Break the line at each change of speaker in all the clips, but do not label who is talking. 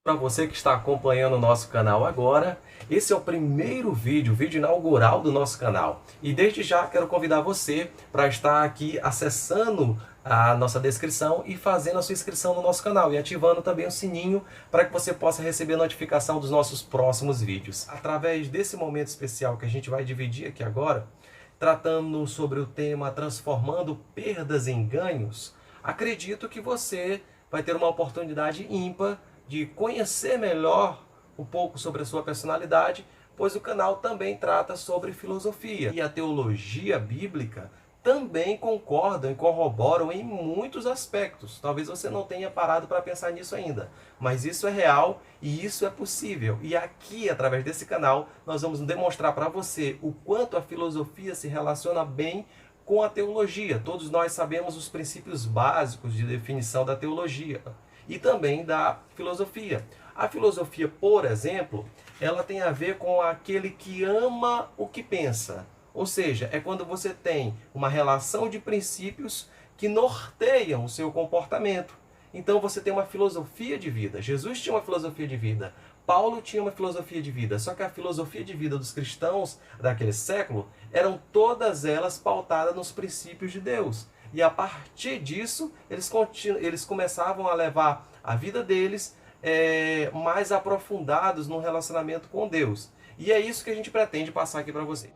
Para você que está acompanhando o nosso canal agora, esse é o primeiro vídeo, o vídeo inaugural do nosso canal. E desde já quero convidar você para estar aqui acessando a nossa descrição e fazendo a sua inscrição no nosso canal e ativando também o sininho para que você possa receber notificação dos nossos próximos vídeos. Através desse momento especial que a gente vai dividir aqui agora, tratando sobre o tema transformando perdas em ganhos, acredito que você vai ter uma oportunidade ímpar de conhecer melhor um pouco sobre a sua personalidade, pois o canal também trata sobre filosofia. E a teologia bíblica também concordam e corroboram em muitos aspectos. Talvez você não tenha parado para pensar nisso ainda, mas isso é real e isso é possível. E aqui, através desse canal, nós vamos demonstrar para você o quanto a filosofia se relaciona bem com a teologia. Todos nós sabemos os princípios básicos de definição da teologia e também da filosofia. A filosofia, por exemplo, ela tem a ver com aquele que ama o que pensa. Ou seja, é quando você tem uma relação de princípios que norteiam o seu comportamento. Então você tem uma filosofia de vida. Jesus tinha uma filosofia de vida. Paulo tinha uma filosofia de vida. Só que a filosofia de vida dos cristãos daquele século eram todas elas pautadas nos princípios de Deus. E a partir disso, eles começavam a levar a vida deles mais aprofundados no relacionamento com Deus. E é isso que a gente pretende passar aqui para você.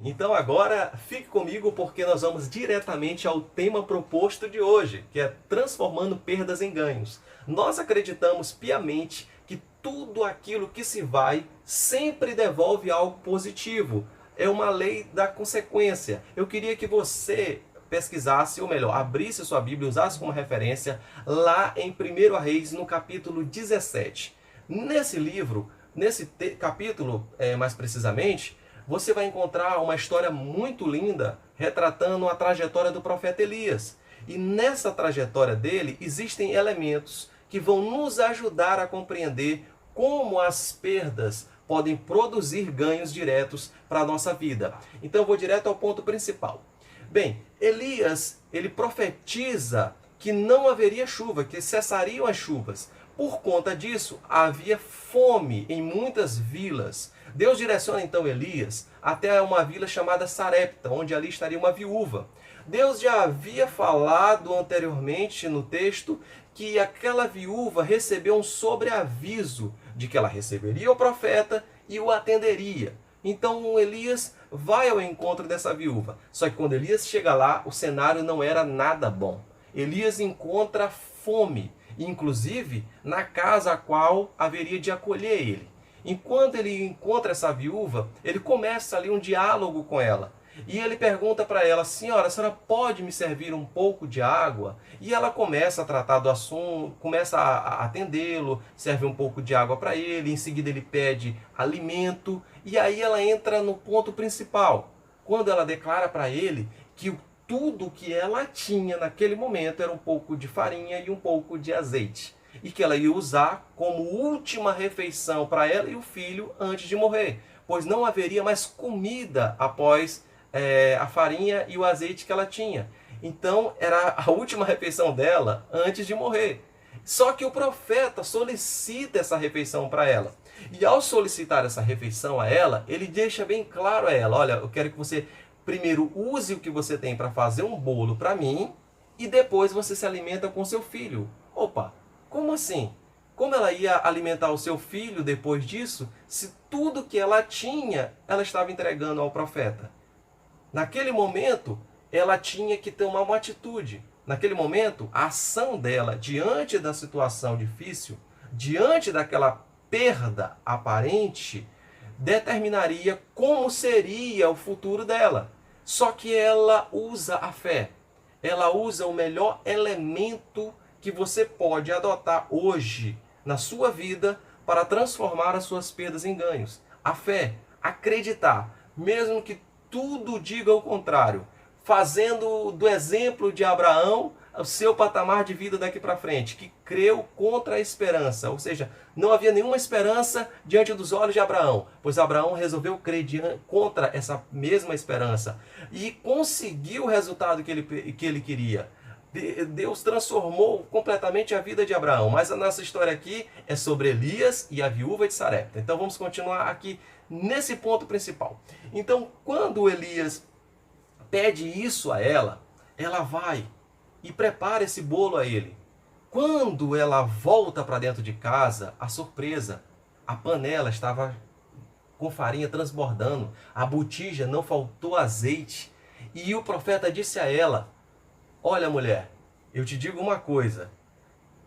Então agora fique comigo porque nós vamos diretamente ao tema proposto de hoje, que é transformando perdas em ganhos. Nós acreditamos piamente que tudo aquilo que se vai sempre devolve algo positivo. É uma lei da consequência. Eu queria que você pesquisasse, ou melhor, abrisse sua Bíblia, usasse como referência lá em 1 Reis, no capítulo 17. Nesse livro, nesse capítulo mais precisamente, você vai encontrar uma história muito linda retratando a trajetória do profeta Elias. E nessa trajetória dele existem elementos que vão nos ajudar a compreender como as perdas podem produzir ganhos diretos para a nossa vida. Então eu vou direto ao ponto principal. Bem, Elias, ele profetiza que não haveria chuva, que cessariam as chuvas. Por conta disso, havia fome em muitas vilas. Deus direciona então Elias até uma vila chamada Sarepta, onde ali estaria uma viúva. Deus já havia falado anteriormente no texto que aquela viúva recebeu um sobreaviso de que ela receberia o profeta e o atenderia. Então Elias vai ao encontro dessa viúva. Só que quando Elias chega lá, o cenário não era nada bom. Elias encontra fome, inclusive na casa a qual haveria de acolher ele. Enquanto ele encontra essa viúva, ele começa ali um diálogo com ela. E ele pergunta para ela: senhora, a senhora pode me servir um pouco de água? E ela começa a tratar do assunto, começa a atendê-lo, serve um pouco de água para ele, em seguida ele pede alimento. E aí ela entra no ponto principal, quando ela declara para ele que tudo que ela tinha naquele momento era um pouco de farinha e um pouco de azeite. E que ela ia usar como última refeição para ela e o filho antes de morrer, pois não haveria mais comida após a farinha e o azeite que ela tinha. Então era a última refeição dela antes de morrer. Só que o profeta solicita essa refeição para ela. E ao solicitar essa refeição a ela, ele deixa bem claro a ela: olha, eu quero que você primeiro use o que você tem para fazer um bolo para mim e depois você se alimenta com seu filho. Opa! Como assim? Como ela ia alimentar o seu filho depois disso, se tudo que ela tinha, ela estava entregando ao profeta? Naquele momento, ela tinha que tomar uma atitude. Naquele momento, a ação dela, diante da situação difícil, diante daquela perda aparente, determinaria como seria o futuro dela. Só que ela usa a fé. Ela usa o melhor elemento que você pode adotar hoje na sua vida para transformar as suas perdas em ganhos. A fé, acreditar, mesmo que tudo diga o contrário. Fazendo do exemplo de Abraão, o seu patamar de vida daqui para frente, que creu contra a esperança, ou seja, não havia nenhuma esperança diante dos olhos de Abraão, pois Abraão resolveu crer contra essa mesma esperança e conseguiu o resultado que ele queria. Deus transformou completamente a vida de Abraão, mas a nossa história aqui é sobre Elias e a viúva de Sarepta. Então vamos continuar aqui nesse ponto principal. Então, quando Elias pede isso a ela, ela vai e prepara esse bolo a ele. Quando ela volta para dentro de casa, a surpresa, a panela estava com farinha transbordando, a botija não faltou azeite, e o profeta disse a ela: olha, mulher, eu te digo uma coisa,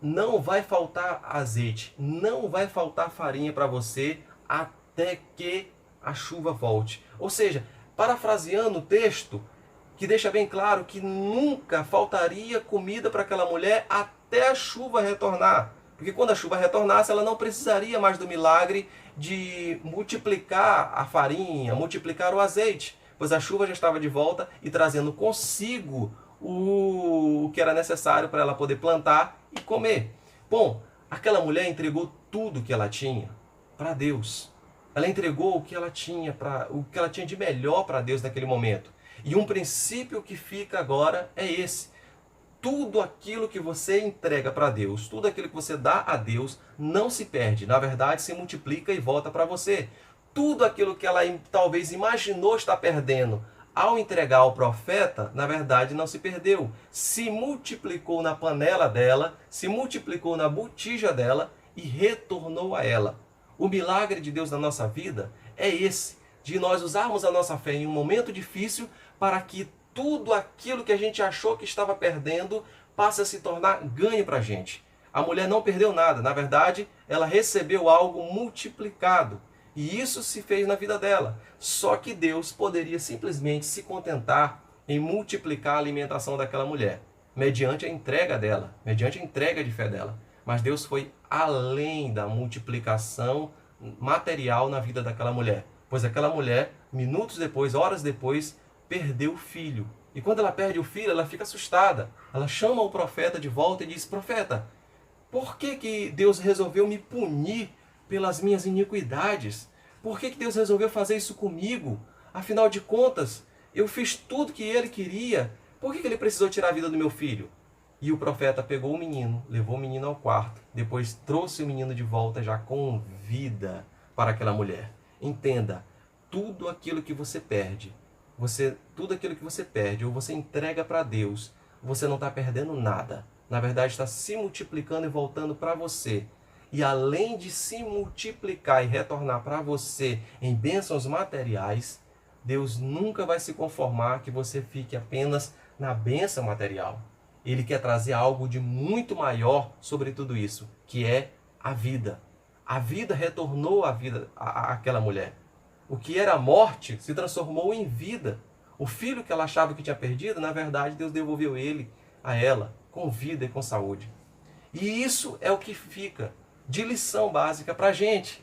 não vai faltar azeite, não vai faltar farinha para você até que a chuva volte. Ou seja, parafraseando o texto, que deixa bem claro que nunca faltaria comida para aquela mulher até a chuva retornar. Porque quando a chuva retornasse, ela não precisaria mais do milagre de multiplicar a farinha, multiplicar o azeite, pois a chuva já estava de volta e trazendo consigo o que era necessário para ela poder plantar e comer. Bom, aquela mulher entregou tudo que ela tinha para Deus. Ela entregou o que ela tinha de melhor para Deus naquele momento. E um princípio que fica agora é esse: tudo aquilo que você entrega para Deus, tudo aquilo que você dá a Deus, não se perde. Na verdade, se multiplica e volta para você. Tudo aquilo que ela talvez imaginou estar perdendo ao entregar ao profeta, na verdade não se perdeu. Se multiplicou na panela dela, se multiplicou na botija dela e retornou a ela. O milagre de Deus na nossa vida é esse, de nós usarmos a nossa fé em um momento difícil para que tudo aquilo que a gente achou que estava perdendo passe a se tornar ganho para a gente. A mulher não perdeu nada, na verdade, ela recebeu algo multiplicado. E isso se fez na vida dela. Só que Deus poderia simplesmente se contentar em multiplicar a alimentação daquela mulher, mediante a entrega dela, mediante a entrega de fé dela. Mas Deus foi além da multiplicação material na vida daquela mulher. Pois aquela mulher, minutos depois, horas depois, perdeu o filho. E quando ela perde o filho, ela fica assustada. Ela chama o profeta de volta e diz: profeta, por que Deus resolveu me punir pelas minhas iniquidades? Por que Deus resolveu fazer isso comigo? Afinal de contas, eu fiz tudo que ele queria. Por que ele precisou tirar a vida do meu filho? E o profeta pegou o menino, levou o menino ao quarto, depois trouxe o menino de volta já com vida para aquela mulher. Entenda, tudo aquilo que você perde, ou você entrega para Deus, você não está perdendo nada. Na verdade, está se multiplicando e voltando para você. E além de se multiplicar e retornar para você em bênçãos materiais, Deus nunca vai se conformar que você fique apenas na bênção material. Ele quer trazer algo de muito maior sobre tudo isso, que é a vida. A vida retornou àquela mulher. O que era morte se transformou em vida. O filho que ela achava que tinha perdido, na verdade, Deus devolveu ele a ela, com vida e com saúde. E isso é o que fica de lição básica para a gente.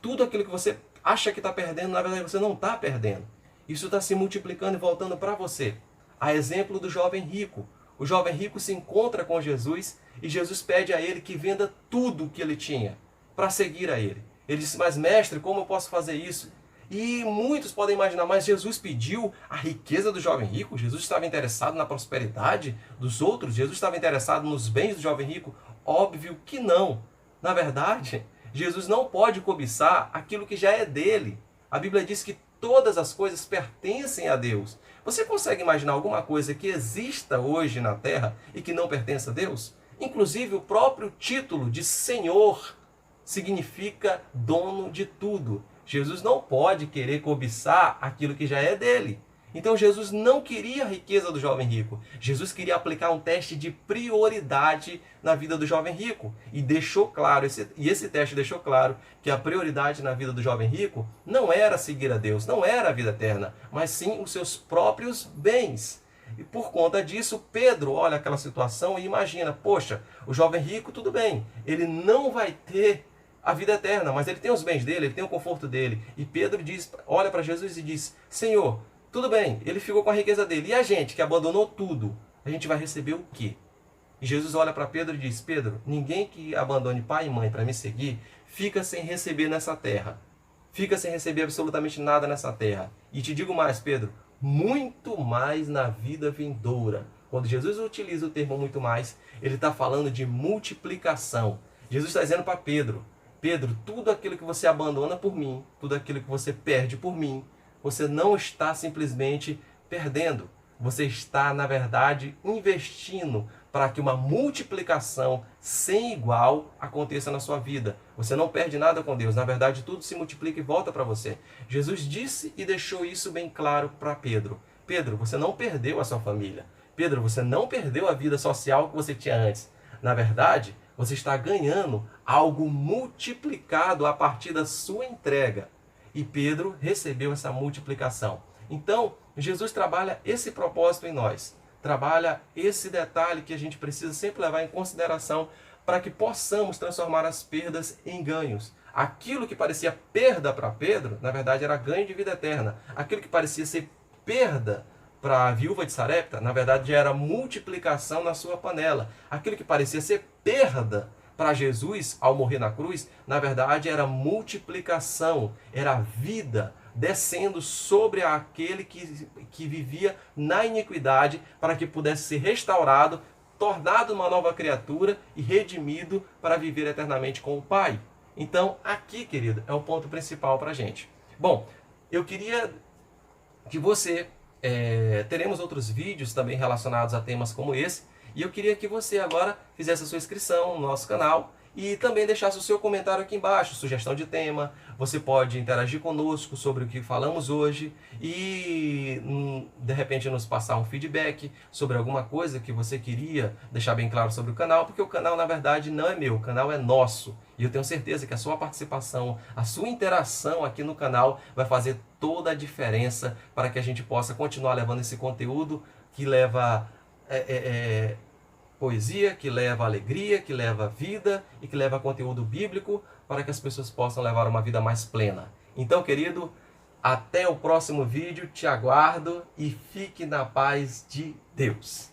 Tudo aquilo que você acha que está perdendo, na verdade você não está perdendo. Isso está se multiplicando e voltando para você. A exemplo do jovem rico. O jovem rico se encontra com Jesus e Jesus pede a ele que venda tudo o que ele tinha para seguir a ele. Ele disse: mas mestre, como eu posso fazer isso? E muitos podem imaginar, mas Jesus pediu a riqueza do jovem rico? Jesus estava interessado na prosperidade dos outros? Jesus estava interessado nos bens do jovem rico? Óbvio que não. Na verdade, Jesus não pode cobiçar aquilo que já é dele. A Bíblia diz que todas as coisas pertencem a Deus. Você consegue imaginar alguma coisa que exista hoje na terra e que não pertence a Deus? Inclusive, o próprio título de Senhor significa dono de tudo. Jesus não pode querer cobiçar aquilo que já é dele. Então Jesus não queria a riqueza do jovem rico. Jesus queria aplicar um teste de prioridade na vida do jovem rico. E deixou claro, esse teste deixou claro que a prioridade na vida do jovem rico não era seguir a Deus, não era a vida eterna, mas sim os seus próprios bens. E por conta disso, Pedro olha aquela situação e imagina: poxa, o jovem rico, tudo bem, ele não vai ter a vida eterna, mas ele tem os bens dele, ele tem o conforto dele. E Pedro olha para Jesus e diz: Senhor, tudo bem, ele ficou com a riqueza dele. E a gente que abandonou tudo, a gente vai receber o quê? E Jesus olha para Pedro e diz: Pedro, ninguém que abandone pai e mãe para me seguir fica sem receber nessa terra. Fica sem receber absolutamente nada nessa terra. E te digo mais, Pedro, muito mais na vida vindoura. Quando Jesus utiliza o termo muito mais, ele está falando de multiplicação. Jesus está dizendo para Pedro: Pedro, tudo aquilo que você abandona por mim, tudo aquilo que você perde por mim, você não está simplesmente perdendo. Você está, na verdade, investindo para que uma multiplicação sem igual aconteça na sua vida. Você não perde nada com Deus. Na verdade, tudo se multiplica e volta para você. Jesus disse e deixou isso bem claro para Pedro. Pedro, você não perdeu a sua família. Pedro, você não perdeu a vida social que você tinha antes. Na verdade, você está ganhando algo multiplicado a partir da sua entrega. E Pedro recebeu essa multiplicação. Então, Jesus trabalha esse propósito em nós. Trabalha esse detalhe que a gente precisa sempre levar em consideração para que possamos transformar as perdas em ganhos. Aquilo que parecia perda para Pedro, na verdade era ganho de vida eterna. Aquilo que parecia ser perda para a viúva de Sarepta, na verdade já era multiplicação na sua panela. Aquilo que parecia ser perda para Jesus ao morrer na cruz, na verdade era multiplicação, era vida descendo sobre aquele que vivia na iniquidade, para que pudesse ser restaurado, tornado uma nova criatura e redimido para viver eternamente com o Pai. Então, aqui, querido, é o ponto principal para a gente. Bom, eu queria que você... teremos outros vídeos também relacionados a temas como esse, e eu queria que você agora fizesse a sua inscrição no nosso canal e também deixasse o seu comentário aqui embaixo, sugestão de tema. Você pode interagir conosco sobre o que falamos hoje e de repente nos passar um feedback sobre alguma coisa que você queria deixar bem claro sobre o canal, porque o canal na verdade não é meu, o canal é nosso. E eu tenho certeza que a sua participação, a sua interação aqui no canal vai fazer toda a diferença para que a gente possa continuar levando esse conteúdo que leva poesia, que leva alegria, que leva vida e que leva conteúdo bíblico para que as pessoas possam levar uma vida mais plena. Então, querido, até o próximo vídeo, te aguardo e fique na paz de Deus.